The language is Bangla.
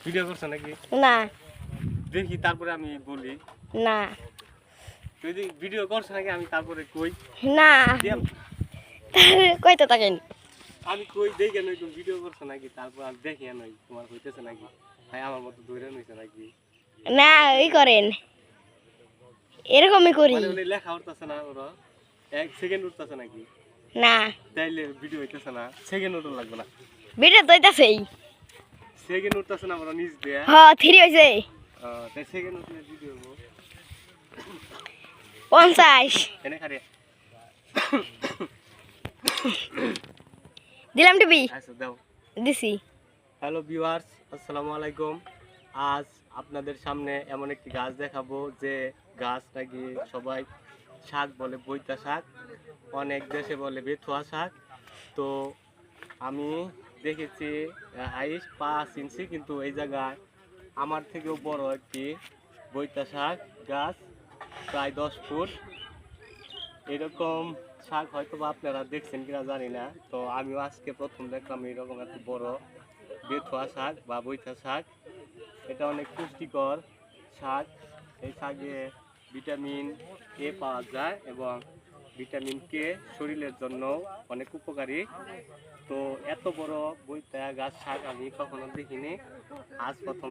ভিডিও করছ নাকি? না দেখি তারপরে আমি বলি। না তুই যদি ভিডিও করছ নাকি আমি তারপরে কই। না দিয়াম। কইতে থাকেন। আমি কই দেখি কেন তুমি ভিডিও করছ নাকি তারপর আমি দেখি নই তোমার হইতেছে নাকি। ভাই আমার মতো দৌড়ে নইছে নাকি। না ওই করেন এরকমই করি। মানে ওই লেখা উঠতেছে না ওরা 1 সেকেন্ড উঠতেছে নাকি? না তাইলে ভিডিও হইতেছে না সেকেন্ড উঠতে লাগবে না। ভিডিও তো হইতাছেই। সেকেন্ড উঠতেছে না আমরা নিচ দিয়ে। হ্যাঁ 3 হইছে। তাই সেকেন্ড উঠলে ভিডিও হবো। 50 এনে খারে। দিলাম টিভি আচ্ছা দাও। দিছি। হ্যালো ভিউয়ার্স, আসসালামু আলাইকুম। আজ আপনাদের সামনে এমন একটি গাছ দেখাবো যে গাছ নাকি সবাই শাক বলে, বৈতা শাক, অনেক দেশে বলে বেথুয়া শাক। তো আমি দেখেছি হাইস্ট 5 ইঞ্চি, কিন্তু এই জায়গায় আমার থেকেও বড় একটি বৈতা শাক গাছ, প্রায় 10 ফুট। এরকম শাক হয়তো বা আপনারা দেখছেন কিনা জানি না। তো আমিও আজকে প্রথম দেখলাম এরকম এত বড় বেথুয়া শাক বা বৈথা শাক। এটা অনেক পুষ্টিকর শাক। এই শাকে ভিটামিন এ পাওয়া যায় এবং ভিটামিন কে শরীরের জন্য অনেক উপকারী। তো এত বড় বৈথা গাছ শাক আমি কখনো দেখিনি, আজ প্রথম।